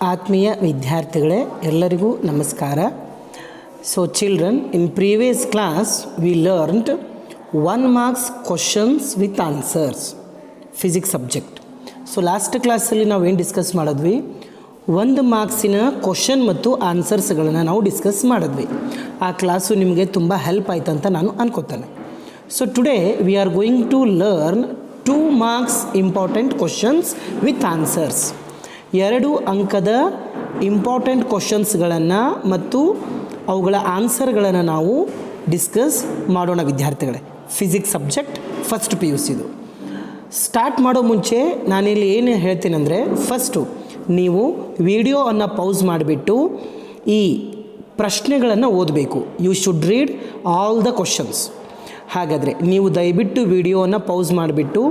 ಆತ್ಮೀಯ ವಿದ್ಯಾರ್ಥಿಗಳೇ, ಎಲ್ಲರಿಗೂ ನಮಸ್ಕಾರ. So children, in previous class we learned 1 marks questions with answers physics subject. So last ಕ್ಲಾಸಲ್ಲಿ ನಾವು ಏನು ಡಿಸ್ಕಸ್ ಮಾಡಿದ್ವಿ, 1 ಮಾರ್ಕ್ಸಿನ ಕ್ವಶನ್ ಮತ್ತು ಆನ್ಸರ್ಸ್ಗಳನ್ನು ನಾವು ಡಿಸ್ಕಸ್ ಮಾಡಿದ್ವಿ. ಆ ಕ್ಲಾಸು ನಿಮಗೆ ತುಂಬ ಹೆಲ್ಪ್ ಆಯ್ತು ಅಂತ ನಾನು ಅನ್ಕೋತೇನೆ. So today we are going to learn 2 marks important questions with answers. 2 ಅಂಕದ ಇಂಪಾರ್ಟೆಂಟ್ ಕ್ವಶನ್ಸ್ಗಳನ್ನು ಮತ್ತು ಅವುಗಳ ಆನ್ಸರ್ಗಳನ್ನು ನಾವು ಡಿಸ್ಕಸ್ ಮಾಡೋಣ ವಿದ್ಯಾರ್ಥಿಗಳೇ. ಫಿಸಿಕ್ಸ್ ಸಬ್ಜೆಕ್ಟ್ ಫಸ್ಟ್ PUCದು. ಸ್ಟಾರ್ಟ್ ಮಾಡೋ ಮುಂಚೆ ನಾನಿಲ್ಲಿ ಏನು ಹೇಳ್ತೀನಿ ಅಂದರೆ, ಫಸ್ಟು ನೀವು ವಿಡಿಯೋವನ್ನು ಪೌಸ್ ಮಾಡಿಬಿಟ್ಟು ಈ ಪ್ರಶ್ನೆಗಳನ್ನು ಓದಬೇಕು. You should read all the questions. ಹಾಗಾದರೆ ನೀವು ದಯವಿಟ್ಟು ವಿಡಿಯೋವನ್ನು ಪೌಸ್ ಮಾಡಿಬಿಟ್ಟು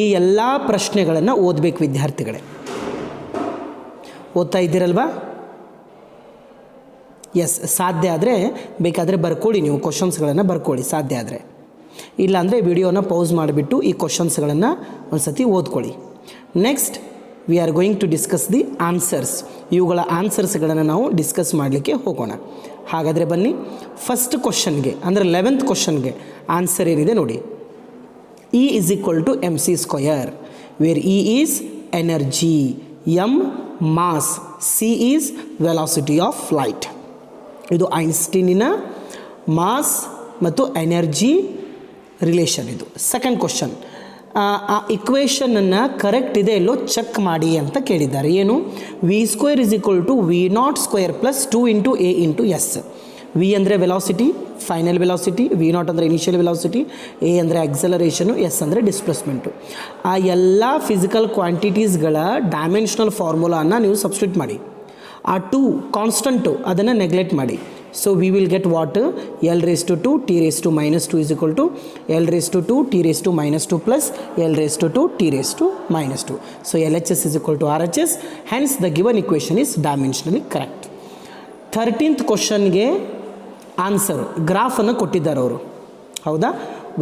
ಈ ಎಲ್ಲ ಪ್ರಶ್ನೆಗಳನ್ನು ಓದಬೇಕು ವಿದ್ಯಾರ್ಥಿಗಳೇ. ಓದ್ತಾ ಇದ್ದೀರಲ್ವಾ? ಎಸ್, ಸಾಧ್ಯ ಆದರೆ ಬೇಕಾದರೆ ಬರ್ಕೊಳ್ಳಿ, ನೀವು ಕ್ವಶನ್ಸ್ಗಳನ್ನು ಬರ್ಕೊಳ್ಳಿ ಸಾಧ್ಯ ಆದರೆ. ಇಲ್ಲಾಂದರೆ ವಿಡಿಯೋನ ಪೌಸ್ ಮಾಡಿಬಿಟ್ಟು ಈ ಕ್ವಶನ್ಸ್ಗಳನ್ನು ಒಂದು ಸತಿ ಓದ್ಕೊಳ್ಳಿ. Next we are going to discuss the answers. ಇವುಗಳ ಆನ್ಸರ್ಸ್ಗಳನ್ನು ನಾವು ಡಿಸ್ಕಸ್ ಮಾಡಲಿಕ್ಕೆ ಹೋಗೋಣ. ಹಾಗಾದರೆ ಬನ್ನಿ, ಫಸ್ಟ್ ಕ್ವಶನ್ಗೆ ಅಂದರೆ 11th ಕ್ವಶನ್ಗೆ ಆನ್ಸರ್ ಏನಿದೆ ನೋಡಿ. E = mc², where E is energy, M mass, C is velocity of light. ಇದು ಐನ್ಸ್ಟೀನಿನ ಮಾಸ್ ಮತ್ತು ಎನರ್ಜಿ ರಿಲೇಷನ್. ಇದು ಸೆಕೆಂಡ್ ಕ್ವಶನ್. ಆ ಇಕ್ವೇಷನನ್ನು ಕರೆಕ್ಟ್ ಇದೆ ಎಲ್ಲೋ ಚೆಕ್ ಮಾಡಿ ಅಂತ ಕೇಳಿದ್ದಾರೆ. ಏನು? V² = V0² + 2 × A × S. V ಅಂದರೆ ವೆಲಾಸಿಟಿ, ಫೈನಲ್ ವೆಲಾಸಿಟಿ, V0 ಅಂದರೆ ಇನಿಷಿಯಲ್ ವೆಲಾಸಿಟಿ, A ಅಂದರೆ ಆಕ್ಸಲರೇಷನು, S ಅಂದರೆ ಡಿಸ್ಪ್ಲೇಸ್ಮೆಂಟು. ಆ ಎಲ್ಲ ಫಿಸಿಕಲ್ ಕ್ವಾಂಟಿಟೀಸ್ಗಳ ಡೈಮೆನ್ಷನಲ್ ಫಾರ್ಮುಲಾನ ನೀವು ಸಬ್ಸ್ಟಿಟ್ಯೂಟ್ ಮಾಡಿ. ಆ 2 ಕಾನ್ಸ್ಟಂಟು ಅದನ್ನು ನೆಗ್ಲೆಕ್ಟ್ ಮಾಡಿ. So we will get what? L⁻²T⁻² = L⁻²T⁻² + L⁻²T⁻². So LHS = RHS. hence the given equation is dimensionally correct. 13th ಕ್ವಶನ್ಗೆ ಆನ್ಸರು ಗ್ರಾಫನ್ನು ಕೊಟ್ಟಿದ್ದಾರೆ ಅವರು. ಹೌದಾ?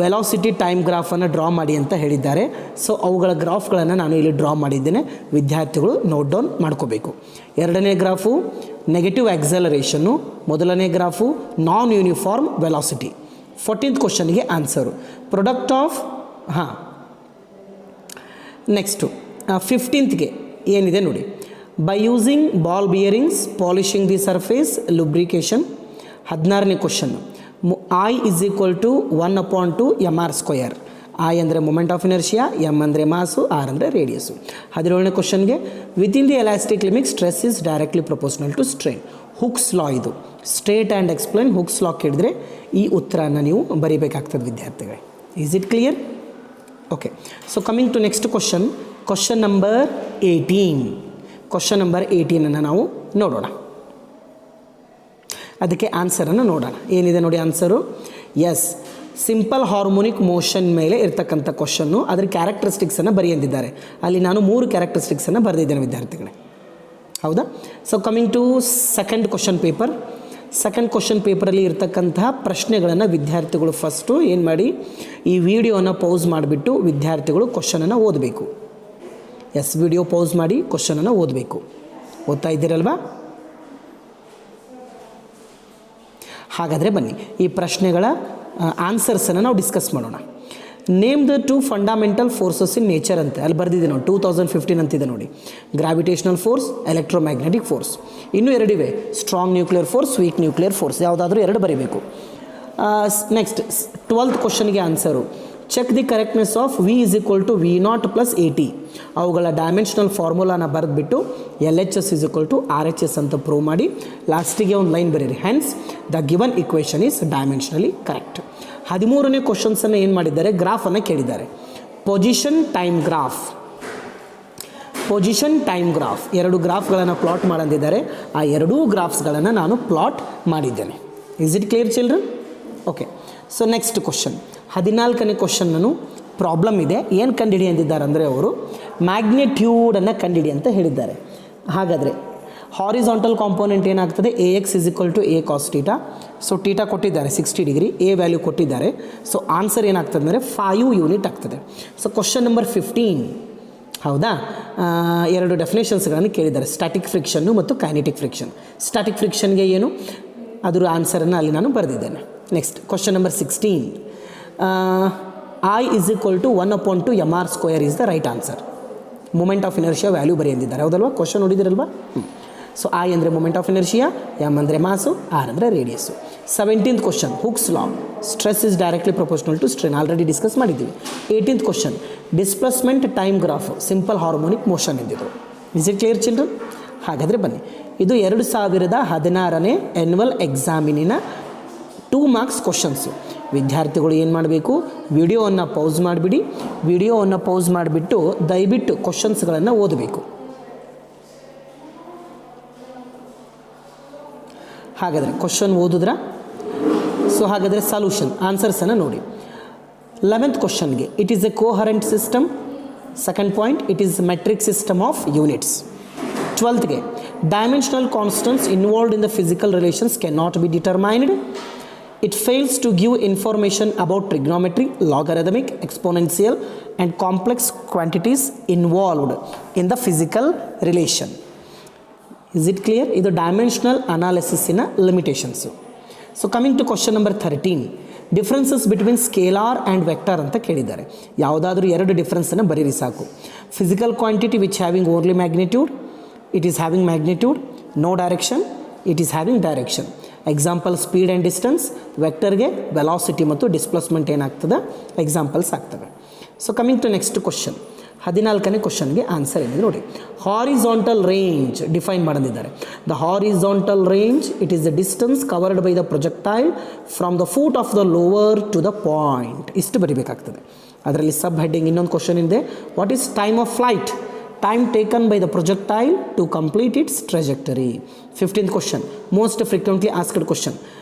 ವೆಲಾಸಿಟಿ ಟೈಮ್ ಗ್ರಾಫನ್ನು ಡ್ರಾ ಮಾಡಿ ಅಂತ ಹೇಳಿದ್ದಾರೆ. ಸೊ ಅವುಗಳ ಗ್ರಾಫ್ಗಳನ್ನು ನಾನು ಇಲ್ಲಿ ಡ್ರಾ ಮಾಡಿದ್ದೇನೆ. ವಿದ್ಯಾರ್ಥಿಗಳು ನೋಟ್ ಡೌನ್ ಮಾಡ್ಕೋಬೇಕು. 2ನೇ ಗ್ರಾಫು ನೆಗೆಟಿವ್ ಆಕ್ಸಲರೇಷನ್ನು, ಮೊದಲನೇ ಗ್ರಾಫು ನಾನ್ ಯೂನಿಫಾರ್ಮ್ ವೆಲಾಸಿಟಿ. 14th ಕ್ವಶನ್ಗೆ answer product of next 15th ಏನಿದೆ ನೋಡಿ. By using ball bearings, polishing the surface, lubrication. 16ನೇ ಕ್ವಶನ್ನು I = 1/2 mr². I ಅಂದರೆ ಮೊಮೆಂಟ್ ಆಫ್ ಇನರ್ಷಿಯಾ, M ಅಂದರೆ ಮಾಸು, R ಅಂದರೆ ರೇಡಿಯಸ್ಸು. 17ನೇ ಕ್ವಶನ್ಗೆ within the elastic limit stress is directly proportional to strain. Hooke's law ಇದು. State and explain Hooke's law ಕೇಳಿದ್ರೆ ಈ ಉತ್ತರನ ನೀವು ಬರೀಬೇಕಾಗ್ತದೆ ವಿದ್ಯಾರ್ಥಿಗಳೇ. Is it clear? Okay. So coming to next question, question number 18. Question number 18 ನಾವು ನೋಡೋಣ. ಅದಕ್ಕೆ ಆನ್ಸರನ್ನು ನೋಡೋಣ. ಏನಿದೆ ನೋಡಿ answer. Yes, simple harmonic motion ಮೇಲೆ ಇರ್ತಕ್ಕಂಥ ಕ್ವಶನ್ನು. ಅದರ ಕ್ಯಾರೆಕ್ಟರಿಸ್ಟಿಕ್ಸನ್ನು ಬರೆಯಂದಿದ್ದಾರೆ. ಅಲ್ಲಿ ನಾನು 3 ಕ್ಯಾರೆಕ್ಟರಿಸ್ಟಿಕ್ಸನ್ನು ಬರೆದಿದ್ದೇನೆ ವಿದ್ಯಾರ್ಥಿಗಳೇ. ಹೌದಾ? So coming to second question paper. Second question ಪೇಪರಲ್ಲಿ ಇರ್ತಕ್ಕಂತಹ ಪ್ರಶ್ನೆಗಳನ್ನು ವಿದ್ಯಾರ್ಥಿಗಳು ಫಸ್ಟು ಏನು ಮಾಡಿ, ಈ ವಿಡಿಯೋನ ಪೌಸ್ ಮಾಡಿಬಿಟ್ಟು ವಿದ್ಯಾರ್ಥಿಗಳು ಕ್ವಶನನ್ನು ಓದಬೇಕು. ಎಸ್, ವಿಡಿಯೋ ಪೌಸ್ ಮಾಡಿ ಕ್ವಶನನ್ನು ಓದಬೇಕು. ಓದ್ತಾ ಇದ್ದೀರಲ್ವಾ? ಹಾಗಾದರೆ ಬನ್ನಿ, ಈ ಪ್ರಶ್ನೆಗಳ ಆನ್ಸರ್ಸನ್ನು ನಾವು ಡಿಸ್ಕಸ್ ಮಾಡೋಣ. Name the 2 fundamental forces in nature ಅಂತ ಅಲ್ಲಿ ಬರೆದಿದೆ ನೋಡಿ. 2015 ಅಂತಿದೆ ನೋಡಿ. Gravitational force, electromagnetic force. ಇನ್ನೂ 2 ಇವೆ, strong nuclear force, weak nuclear force. ಯಾವುದಾದ್ರೂ 2 ಬರೀಬೇಕು. ನೆಕ್ಸ್ಟ್ 12th ಕ್ವಶನ್ಗೆ answer. Check the correctness of V = V0 + AT. ಅವುಗಳ ಡೈಮೆನ್ಷನಲ್ ಫಾರ್ಮುಲಾನ ಬರೆದ್ಬಿಟ್ಟು LHS = RHS ಅಂತ ಪ್ರೂವ್ ಮಾಡಿ ಲಾಸ್ಟಿಗೆ ಒಂದು ಲೈನ್ ಬರೀರಿ. Hence the given equation is dimensionally correct. 13ನೇ ಕ್ವಶನ್ಸನ್ನು ಏನು ಮಾಡಿದ್ದಾರೆ, ಗ್ರಾಫನ್ನು ಕೇಳಿದ್ದಾರೆ. Position time graph. Position time graph 2 ಗ್ರಾಫ್ಗಳನ್ನು ಪ್ಲಾಟ್ ಮಾಡಂದಿದ್ದಾರೆ. ಆ 2 ಗ್ರಾಫ್ಸ್ಗಳನ್ನು ನಾನು ಪ್ಲಾಟ್ ಮಾಡಿದ್ದೇನೆ. Is it clear children? Okay. So next question 14ನೇ ಕ್ವಶನ್ನೂ ಪ್ರಾಬ್ಲಮ್ ಇದೆ. ಏನು ಕಂಡುಹಿಡಿ ಅಂದಿದ್ದಾರೆ ಅಂದರೆ ಅವರು ಮ್ಯಾಗ್ನಿಟ್ಯೂಡನ್ನು ಕಂಡುಹಿಡಿ ಅಂತ ಹೇಳಿದ್ದಾರೆ. ಹಾಗಾದರೆ ಹಾರಿಸಾಂಟಲ್ ಕಾಂಪೋನೆಂಟ್ ಏನಾಗ್ತದೆ? AX = A cos θ. ಸೊ θ ಕೊಟ್ಟಿದ್ದಾರೆ 60 ಡಿಗ್ರಿ, A ವ್ಯಾಲ್ಯೂ ಕೊಟ್ಟಿದ್ದಾರೆ. ಸೊ ಆನ್ಸರ್ ಏನಾಗ್ತದೆ ಅಂದರೆ 5 ಯೂನಿಟ್ ಆಗ್ತದೆ. ಸೊ ಕ್ವಶನ್ ನಂಬರ್ 15 ಹೌದಾ. ಎರಡು ಡೆಫಿನೇಷನ್ಸ್ಗಳನ್ನು ಕೇಳಿದ್ದಾರೆ, ಸ್ಟ್ಯಾಟಿಕ್ ಫ್ರಿಕ್ಷನ್ನು ಮತ್ತು ಕೈನೆಟಿಕ್ ಫ್ರಿಕ್ಷನ್. ಸ್ಟ್ಯಾಟಿಕ್ ಫ್ರಿಕ್ಷನ್ಗೆ ಏನು ಅದರ ಆನ್ಸರನ್ನು ಅಲ್ಲಿ ನಾನು ಬರೆದಿದ್ದೇನೆ. Next question number 16, I is equal to 1/2 mr square is the right answer. Moment of inertia value ಬರೀ ಎಂದಿದ್ದಾರೆ, ಹೌದಲ್ವಾ? ಕ್ವಶನ್ ನೋಡಿದಿರಲ್ವಾ? ಸೊ ಐ ಅಂದರೆ ಮೂಮೆಂಟ್ ಆಫ್ ಇನರ್ಷಿಯಾ, ಎಮ್ ಅಂದರೆ ಮಾಸು, ಆರ್ ಅಂದರೆ radius. 17th question, Hooke's law, stress is directly proportional to strain, already discuss ಮಾಡಿದ್ದೀವಿ. 18th question, displacement time graph simple harmonic motion ಎಂದಿದ್ದು. Is it clear children? ಹಾಗಾದರೆ ಬನ್ನಿ, ಇದು 2016ನೇ annual ಎಕ್ಸಾಮಿನಿನ 2 marks questions. ವಿದ್ಯಾರ್ಥಿಗಳು ಏನು ಮಾಡಬೇಕು, ವಿಡಿಯೋವನ್ನು ಪೌಸ್ ಮಾಡಿಬಿಡಿ. ವಿಡಿಯೋವನ್ನು ಪೌಸ್ ಮಾಡಿಬಿಟ್ಟು ದಯವಿಟ್ಟು ಕ್ವಶನ್ಸ್ಗಳನ್ನು ಓದಬೇಕು. ಹಾಗಾದರೆ ಕ್ವಶನ್ ಓದಿದ್ರ? ಸೊ ಹಾಗಾದರೆ ಸೊಲ್ಯೂಷನ್ ಆನ್ಸರ್ಸನ್ನು ನೋಡಿ. 11th ಕ್ವಶನ್ಗೆ it is a coherent system. Second point, it is metric system of units. 12thಗೆ dimensional constants involved in the physical relations can not be determined. It fails to give information about trigonometry, logarithmic, exponential and complex quantities involved in the physical relation. Is it clear? ಇದು dimensional ಅನಾಲಿಸಿಸ್ಸಿನ limitations. So coming to question number 13, differences between scalar and vector ಅಂತ ಕೇಳಿದ್ದಾರೆ. ಯಾವುದಾದ್ರೂ 2 ಡಿಫ್ರೆನ್ಸನ್ನು ಬರೀರಿ ಸಾಕು. Physical quantity which having only magnitude, it is having magnitude. No direction, it is having direction. Example speed and distance, ವೆಕ್ಟರ್ಗೆ velocity ಮತ್ತು displacement ಏನಾಗ್ತದೆ, examples ಆಗ್ತವೆ. So coming to next question, 14ನೇ ಕ್ವಶನ್ಗೆ ಆನ್ಸರ್ ಏನಿದೆ ನೋಡಿ. ಹಾರಿಜಾಂಟಲ್ ರೇಂಜ್ ಡಿಫೈನ್ ಮಾಡಿದ್ದಾರೆ. The horizontal range, it is the distance covered by the projectile from the foot of the lower to the point. ಇಷ್ಟು ಬರಿಬೇಕಾಗ್ತದೆ. ಅದರಲ್ಲಿ ಸಬ್ ಹೆಡ್ಡಿಂಗ್ ಇನ್ನೊಂದು question ಇದೆ, what is time of flight? Time taken by the projectile to complete its trajectory. 15th question, most frequently asked question,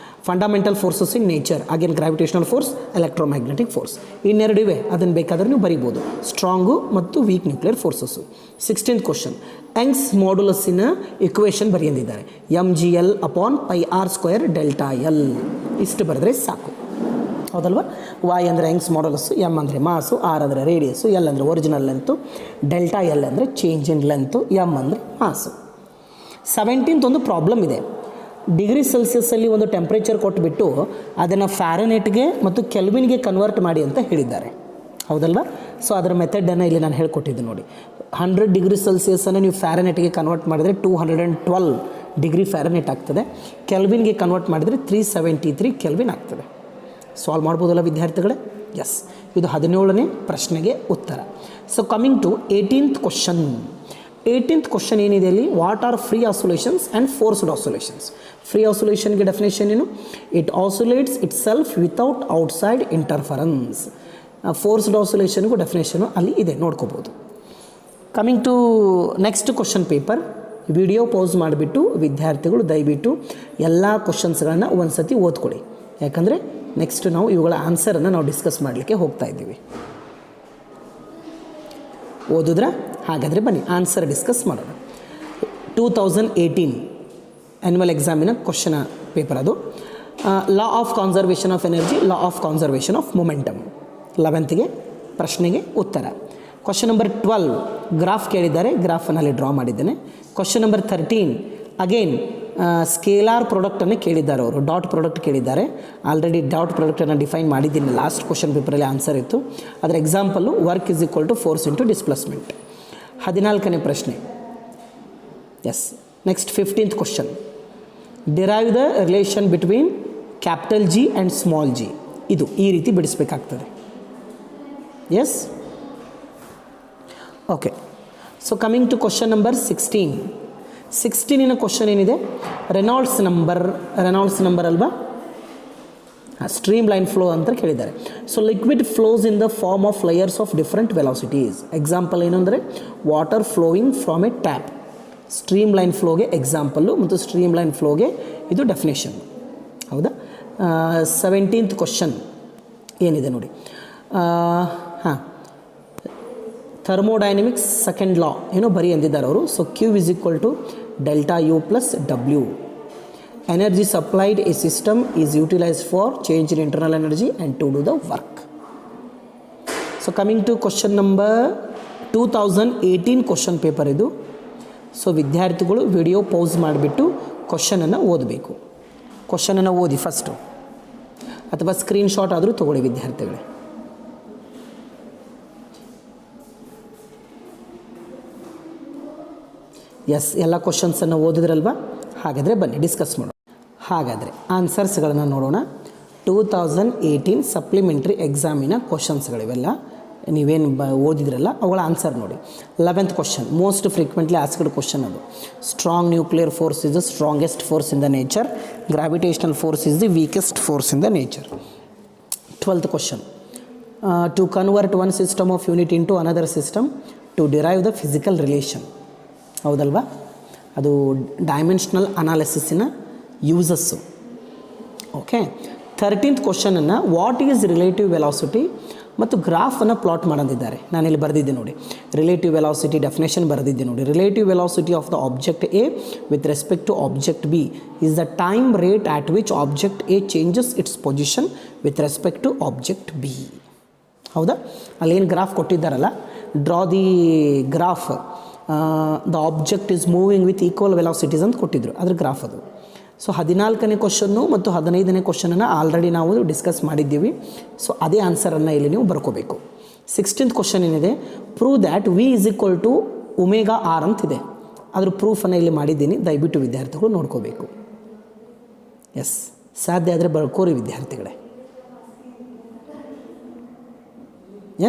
fundamental forces in nature, again gravitational force, electromagnetic force. ಇನ್ನೆರಡು ಇವೆ, ಅದನ್ನು ಬೇಕಾದರೆ ನೀವು ಬರಿಬೋದು, strong ಮತ್ತು weak nuclear forces. 16th question, Young's ಮಾಡ್ಯುಲಸ್ಸಿನ equation ಬರೆಯಂದಿದ್ದಾರೆ, mgl/πr²Δl. ಇಷ್ಟು ಬರೆದ್ರೆ ಸಾಕು, ಹೌದಲ್ವ? ವಾಯ್ ಅಂದರೆ ಯಂಗ್ಸ್ ಮಾಡ್ಯುಲಸ್ಸು, ಎಮ್ ಅಂದರೆ ಮಾಸು, ಆರ್ ಅಂದರೆ ರೇಡಿಯಸ್ಸು, ಎಲ್ ಅಂದರೆ ಒರಿಜಿನಲ್ ಲೆಂತು, ಡೆಲ್ಟಾ ಎಲ್ ಅಂದರೆ ಚೇಂಜ್ ಇನ್ ಲೆಂತು, ಎಮ್ ಅಂದರೆ ಮಾಸು. 17th ಒಂದು ಪ್ರಾಬ್ಲಮ್ ಇದೆ. ಡಿಗ್ರಿ ಸೆಲ್ಸಿಯಸ್ಸಲ್ಲಿ ಒಂದು ಟೆಂಪ್ರೇಚರ್ ಕೊಟ್ಟುಬಿಟ್ಟು ಅದನ್ನು ಫ್ಯಾರನೇಟ್ಗೆ ಮತ್ತು ಕೆಲ್ವಿನ್ಗೆ ಕನ್ವರ್ಟ್ ಮಾಡಿ ಅಂತ ಹೇಳಿದ್ದಾರೆ, ಹೌದಲ್ವ? ಸೊ ಅದರ ಮೆಥಡನ್ನು ಇಲ್ಲಿ ನಾನು ಹೇಳ್ಕೊಟ್ಟಿದ್ದೆ ನೋಡಿ. 100 ಡಿಗ್ರಿ ಸೆಲ್ಸಿಯಸ್ಸನ್ನು ನೀವು ಫ್ಯಾರನೇಟ್ಗೆ ಕನ್ವರ್ಟ್ ಮಾಡಿದರೆ 212 ಡಿಗ್ರಿ ಫ್ಯಾರನೇಟ್ ಆಗ್ತದೆ. ಕೆಲ್ವಿನ್ಗೆ ಕನ್ವರ್ಟ್ ಮಾಡಿದರೆ 373 ಕೆಲ್ವಿನ್ ಆಗ್ತದೆ. ಸಾಲ್ವ್ ಮಾಡ್ಬೋದಲ್ಲ ವಿದ್ಯಾರ್ಥಿಗಳೇ? ಎಸ್, ಇದು 17ನೇ ಪ್ರಶ್ನೆಗೆ ಉತ್ತರ. So coming to 18th question. 18th question ಏನಿದೆ ಅಲ್ಲಿ, what are free oscillations and forced oscillations. Free ಆಸೋಲೇಷನ್ಗೆ ಡೆಫಿನೇಷನ್ ಏನು? It oscillates itself without outside interference. Forced ಆಸೋಲೇಷನ್ಗೂ ಡೆಫಿನೇಷನು ಅಲ್ಲಿ ಇದೆ, ನೋಡ್ಕೋಬೋದು. Coming to next question paper, video pause ಮಾಡಿಬಿಟ್ಟು ವಿದ್ಯಾರ್ಥಿಗಳು ದಯವಿಟ್ಟು ಎಲ್ಲ ಕ್ವಶನ್ಸ್ಗಳನ್ನು ಒಂದು ಸತಿ ಓದ್ಕೊಳ್ಳಿ. ಯಾಕಂದರೆ ನೆಕ್ಸ್ಟ್ ನಾವು ಇವುಗಳ ಆನ್ಸರನ್ನು ನಾವು ಡಿಸ್ಕಸ್ ಮಾಡಲಿಕ್ಕೆ ಹೋಗ್ತಾ ಇದ್ದೀವಿ. ಓದಿದ್ರೆ? ಹಾಗಾದರೆ ಬನ್ನಿ ಆನ್ಸರ್ ಡಿಸ್ಕಸ್ ಮಾಡೋಣ. 2018 ಆ್ಯನ್ಯುವಲ್ ಎಕ್ಸಾಮಿನ ಕ್ವಶನ್ ಪೇಪರ್ ಅದು. Law of conservation of energy, law of conservation of momentum. 11th ಪ್ರಶ್ನೆಗೆ ಉತ್ತರ. ಕ್ವಶನ್ ನಂಬರ್ 12 ಗ್ರಾಫ್ ಕೇಳಿದ್ದಾರೆ, ಗ್ರಾಫನಲ್ಲಿ ಡ್ರಾ ಮಾಡಿದ್ದೇನೆ. ಕ್ವಶನ್ ನಂಬರ್ 13 ಅಗೇನ್ ಸ್ಕೇಲಾರ್ ಪ್ರಾಡಕ್ಟನ್ನು ಕೇಳಿದ್ದಾರೆ ಅವರು, ಡಾಟ್ ಪ್ರಾಡಕ್ಟ್ ಕೇಳಿದ್ದಾರೆ. ಆಲ್ರೆಡಿ ಡಾಟ್ ಪ್ರಾಡಕ್ಟನ್ನು ಡಿಫೈನ್ ಮಾಡಿದ್ದೀನಿ, ಲಾಸ್ಟ್ ಕ್ವಶನ್ ಪೇಪರಲ್ಲಿ ಆನ್ಸರ್ ಇತ್ತು. ಅದರ example work is equal to force into displacement. 14ನೇ ಪ್ರಶ್ನೆ. Yes, next 15th question, derive the relation between capital G and small g. ಇದು ಈ ರೀತಿ ಬಿಡಿಸ್ಬೇಕಾಗ್ತದೆ. Yes, okay. So coming to question number 16ನ ಕ್ವಶನ್ ಏನಿದೆ, ರೆನಾಲ್ಡ್ಸ್ ನಂಬರ್ ಅಲ್ವಾ, stream line flow ಅಂತ ಕೇಳಿದ್ದಾರೆ. So liquid flows in the form of layers of different velocities. Example ಏನು ಅಂದರೆ water flowing from a tap. Stream line ಫ್ಲೋಗೆ example ಮತ್ತು stream line ಫ್ಲೋಗೆ ಇದು ಡೆಫಿನೇಷನ್, ಹೌದಾ? 17th ಕ್ವಶನ್ ಏನಿದೆ ನೋಡಿ. ಹಾಂ, ಥರ್ಮೋಡೈನಮಿಕ್ಸ್ ಸೆಕೆಂಡ್ ಲಾ ಏನೋ ಬರೀ ಅಂದಿದ್ದಾರೆ ಅವರು. So Q is equal to delta U plus W. Energy supplied a system is utilized for change in internal energy and to do the work. So coming to question number 2018 question paper ಇದು. So ವಿದ್ಯಾರ್ಥಿಗಳು video pause ಮಾಡಿಬಿಟ್ಟು ಕ್ವಶನನ್ನು ಓದಬೇಕು. ಕ್ವಶನನ್ನು ಓದಿ first, ಅಥವಾ screenshot ಆದರೂ ತೊಗೊಳ್ಳಿ ವಿದ್ಯಾರ್ಥಿಗಳೇ. S, ಎಲ್ಲ ಕ್ವಶನ್ಸನ್ನು ಓದಿದ್ರಲ್ವ? ಹಾಗಾದರೆ ಬನ್ನಿ ಡಿಸ್ಕಸ್ ಮಾಡೋಣ. ಹಾಗಾದರೆ ಆನ್ಸರ್ಸ್ಗಳನ್ನು ನೋಡೋಣ. 2018 ಸಪ್ಲಿಮೆಂಟ್ರಿ ಎಕ್ಸಾಮಿನ ಕ್ವಶನ್ಸ್ಗಳಿವೆಲ್ಲ ನೀವೇನು ಓದಿದ್ರಲ್ಲ ಅವುಗಳ ಆನ್ಸರ್ ನೋಡಿ. 11th question, most frequently asked question ಅದು. Strong nuclear force is the strongest force in the nature, gravitational force is the weakest force in the nature. 12th question, to convert one system of unit into another system to derive the physical relation. ಹೌದಲ್ವಾ? ಅದು dimensional ಅನಾಲಿಸಿಸಿನ uses. Okay. 13th ಕ್ವಶನನ್ನು what is relative velocity ಮತ್ತು ಗ್ರಾಫನ್ನು plot ಮಾಡೋದಿದ್ದಾರೆ. ನಾನಿಲ್ಲಿ ಬರೆದಿದ್ದೆ ನೋಡಿ, relative velocity definition ಬರೆದಿದ್ದೆ ನೋಡಿ. Relative velocity of the object A with respect to object B is the time rate at which object A changes its position with respect to object B. ಹೌದಾ? ಅಲ್ಲೇನು graph ಕೊಟ್ಟಿದ್ದಾರಲ್ಲ, draw the graph the object is moving with equal velocities ಅಂತ ಕೊಟ್ಟಿದ್ರು, ಅದ್ರ graph ಅದು. So 14ನೇ question ಮತ್ತು 15ನೇ ಕ್ವಶನನ್ನು ಆಲ್ರೆಡಿ ನಾವು ಡಿಸ್ಕಸ್ ಮಾಡಿದ್ದೀವಿ. ಸೊ ಅದೇ ಆನ್ಸರನ್ನು ಇಲ್ಲಿ ನೀವು ಬರ್ಕೋಬೇಕು. 16th ಕ್ವಶನ್ ಏನಿದೆ, prove that v is equal to omega r ಅಂತಿದೆ. ಅದ್ರ ಪ್ರೂಫನ್ನು ಇಲ್ಲಿ ಮಾಡಿದ್ದೀನಿ, ದಯವಿಟ್ಟು ವಿದ್ಯಾರ್ಥಿಗಳು ನೋಡ್ಕೋಬೇಕು. ಎಸ್, ಸಾಧ್ಯ ಆದರೆ ಬರ್ಕೋರಿ ವಿದ್ಯಾರ್ಥಿಗಳೇ.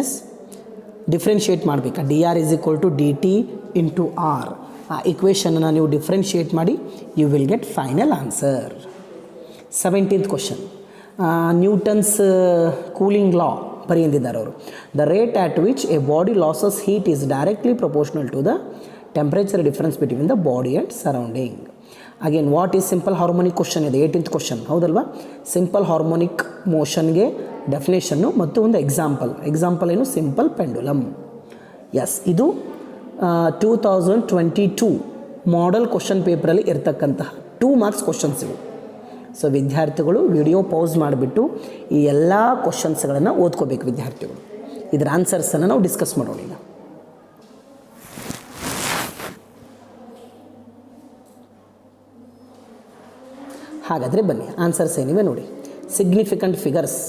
ಎಸ್, ಡಿಫ್ರೆನ್ಷಿಯೇಟ್ ಮಾಡಬೇಕಾ, d r is equal to d t into r. ಆ ಇಕ್ವೇಷನನ್ನು ನೀವು ಡಿಫ್ರೆನ್ಷಿಯೇಟ್ ಮಾಡಿ, you will get final answer. 17th question, Newton's cooling law ಬರೆಯಂದಿದ್ದಾರೆ ಅವರು. The rate at which a body loses heat is directly proportional to the temperature difference between the body and surrounding. Again what is simple harmonic question ಇದೆ, 18th question. ಹೌದಲ್ವಾ? Simple harmonic ಮೋಷನ್ಗೆ definition ಮತ್ತು ಒಂದು example ಏನು, simple pendulum. S, ಇದು 2022 model question ಪೇಪರಲ್ಲಿ ಇರ್ತಕ್ಕಂತಹ 2 marks questions ಇವು. So ವಿದ್ಯಾರ್ಥಿಗಳು ವಿಡಿಯೋ ಪೌಸ್ ಮಾಡಿಬಿಟ್ಟು ಈ ಎಲ್ಲ ಕ್ವಶನ್ಸ್ಗಳನ್ನು ಓದ್ಕೋಬೇಕು ವಿದ್ಯಾರ್ಥಿಗಳು. ಇದರ ಆನ್ಸರ್ಸನ್ನು ನಾವು ಡಿಸ್ಕಸ್ ಮಾಡೋಣ ಈಗ. ಹಾಗಾದರೆ ಬನ್ನಿ ಆನ್ಸರ್ಸ್ ಏನಿವೆ ನೋಡಿ. ಸಿಗ್ನಿಫಿಕೆಂಟ್ ಫಿಗರ್ಸ್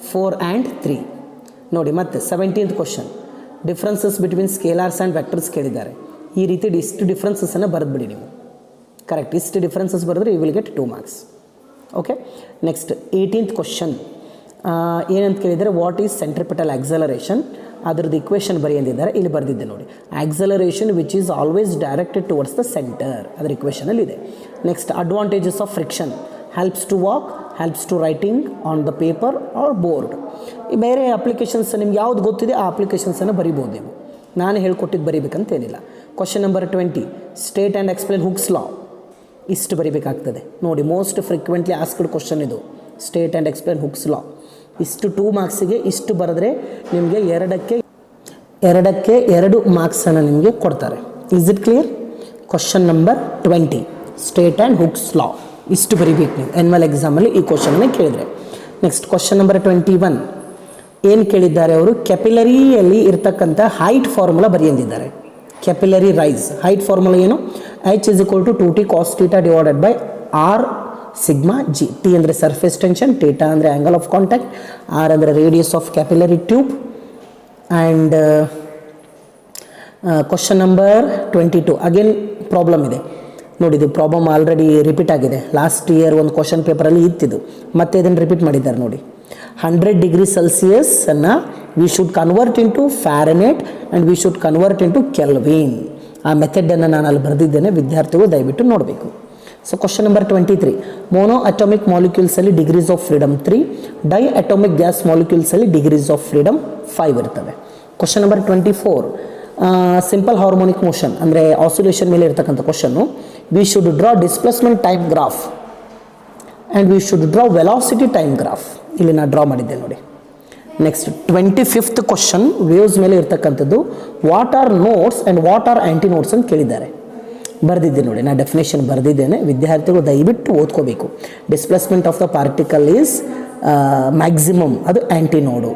4 and 3 ನೋಡಿ. ಮತ್ತೆ 17th question, differences between scalars and vectors ಕೇಳಿದ್ದಾರೆ. ಈ ರೀತಿ ಇಷ್ಟು ಡಿಫ್ರೆನ್ಸಸ್ಸನ್ನು ಬರೆದ್ಬಿಡಿ ನೀವು. ಕರೆಕ್ಟ್, ಇಷ್ಟು ಡಿಫ್ರೆನ್ಸಸ್ ಬರೆದ್ರೆ you will get 2 marks. Okay. Next 18th question ಏನಂತ ಕೇಳಿದರೆ, ವಾಟ್ ಈಸ್ ಸೆಂಟ್ರಿಪಿಟಲ್ ಆಕ್ಸಲರೇಷನ್, ಅದರದ್ದು ಇಕ್ವೇಷನ್ ಬರೆಯಂದಿದ್ದಾರೆ. ಇಲ್ಲಿ ಬರೆದಿದ್ದೆ ನೋಡಿ, acceleration which is always directed towards the centre, ಅದರ ಇಕ್ವೇಷನಲ್ಲಿ ಇದೆ. Next advantages of friction, helps to walk, helps to writing on the paper or board. ಬೇರೆ ಅಪ್ಲಿಕೇಶನ್ಸ್ ನಿಮ್ಗೆ ಯಾವ್ದು ಗೊತ್ತಿದೆ ಆ ಅಪ್ಲಿಕೇಶನ್ಸನ್ನು ಬರಿಬೋದು ನೀವು, ನಾನು ಹೇಳ್ಕೊಟ್ಟಿದ್ದು ಬರಿಬೇಕಂತೇನಿಲ್ಲ. Question number 20, state and explain hooks law. ಇಷ್ಟು ಬರಿಬೇಕಾಗ್ತದೆ ನೋಡಿ. ಮೋಸ್ಟ್ ಫ್ರೀಕ್ವೆಂಟ್ಲಿ ಆಸ್ಕ್ಡ್ ಕ್ವಶನ್ ಇದು, state and explain hooks law. ಇಷ್ಟು 2 ಮಾರ್ಕ್ಸಿಗೆ ಇಷ್ಟು ಬರೆದ್ರೆ ನಿಮಗೆ ಎರಡಕ್ಕೆ 2 ಮಾರ್ಕ್ಸನ್ನು ನಿಮಗೆ ಕೊಡ್ತಾರೆ. Is it clear? Question number 20, state and Hooke's law. ಇಷ್ಟು ಬರಿಬೇಕು ನೀವು ಎನ್ಯುವಲ್ ಎಕ್ಸಾಮಲ್ಲಿ ಈ ಕ್ವಶನನ್ನು ಕೇಳಿದರೆ. ನೆಕ್ಸ್ಟ್ ಕ್ವಶನ್ ನಂಬರ್ 21 ಏನು ಕೇಳಿದ್ದಾರೆ ಅವರು, ಕೆಪಿಲರಿಯಲ್ಲಿ ಇರ್ತಕ್ಕಂಥ ಹೈಟ್ ಫಾರ್ಮುಲಾ ಬರೆಯಂದಿದ್ದಾರೆ. ಕೆಪಿಲರಿ ರೈಸ್ ಹೈಟ್ ಫಾರ್ಮುಲಾ ಏನು, H is equal to 2t cos theta divided by R sigma G. T ಅಂದರೆ ಸರ್ಫೇಸ್ ಟೆನ್ಷನ್, ಥೀಟಾ ಅಂದರೆ ಆ್ಯಂಗಲ್ ಆಫ್ ಕಾಂಟ್ಯಾಕ್ಟ್, R ಅಂದರೆ radius of capillary tube. And question number 22 again problem ಇದೆ ನೋಡಿ. ಇದು problem already repeat ಆಗಿದೆ. Last year ಒಂದು question ಪೇಪರಲ್ಲಿ ಇತ್ತಿದ್ದು, ಮತ್ತೆ ಇದನ್ನು ರಿಪೀಟ್ ಮಾಡಿದ್ದಾರೆ ನೋಡಿ. 100 ಡಿಗ್ರಿ ಸೆಲ್ಸಿಯಸ್ಸನ್ನು we should convert into Fahrenheit and we should convert into Kelvin. ಆ ಮೆಥಡನ್ನು ನಾನು ಅಲ್ಲಿ ಬರೆದಿದ್ದೇನೆ, ವಿದ್ಯಾರ್ಥಿಗಳು ದಯವಿಟ್ಟು ನೋಡಬೇಕು. So question number 23, monoatomic ಮಾಲಿಕ್ಯೂಲ್ಸಲ್ಲಿ degrees of freedom 3, diatomic gas ಮಾಲಿಕ್ಯೂಲ್ಸಲ್ಲಿ ಡಿಗ್ರೀಸ್ ಆಫ್ ಫ್ರೀಡಮ್ 5 ಇರ್ತವೆ. Question number 24, simple harmonic motion ಅಂದರೆ ಆಸಿಲೇಷನ್ ಮೇಲೆ ಇರ್ತಕ್ಕಂಥ question. We should draw displacement time graph and we should draw velocity time graph. ಇಲ್ಲಿ ನಾನು draw ಮಾಡಿದ್ದೆ ನೋಡಿ. Next 25th question, waves ಮೇಲೆ ಇರ್ತಕ್ಕಂಥದ್ದು. What are nodes and what are antinodes ಅಂತ ಕೇಳಿದ್ದಾರೆ. ಬರೆದಿದ್ದೆ ನೋಡಿ, ನಾನು ಡೆಫಿನೇಷನ್ ಬರೆದಿದ್ದೇನೆ, ವಿದ್ಯಾರ್ಥಿಗಳು ದಯವಿಟ್ಟು ಓದ್ಕೋಬೇಕು. Displacement of the particle is maximum, ಅದು ಆ್ಯಂಟಿ ನೋಡು.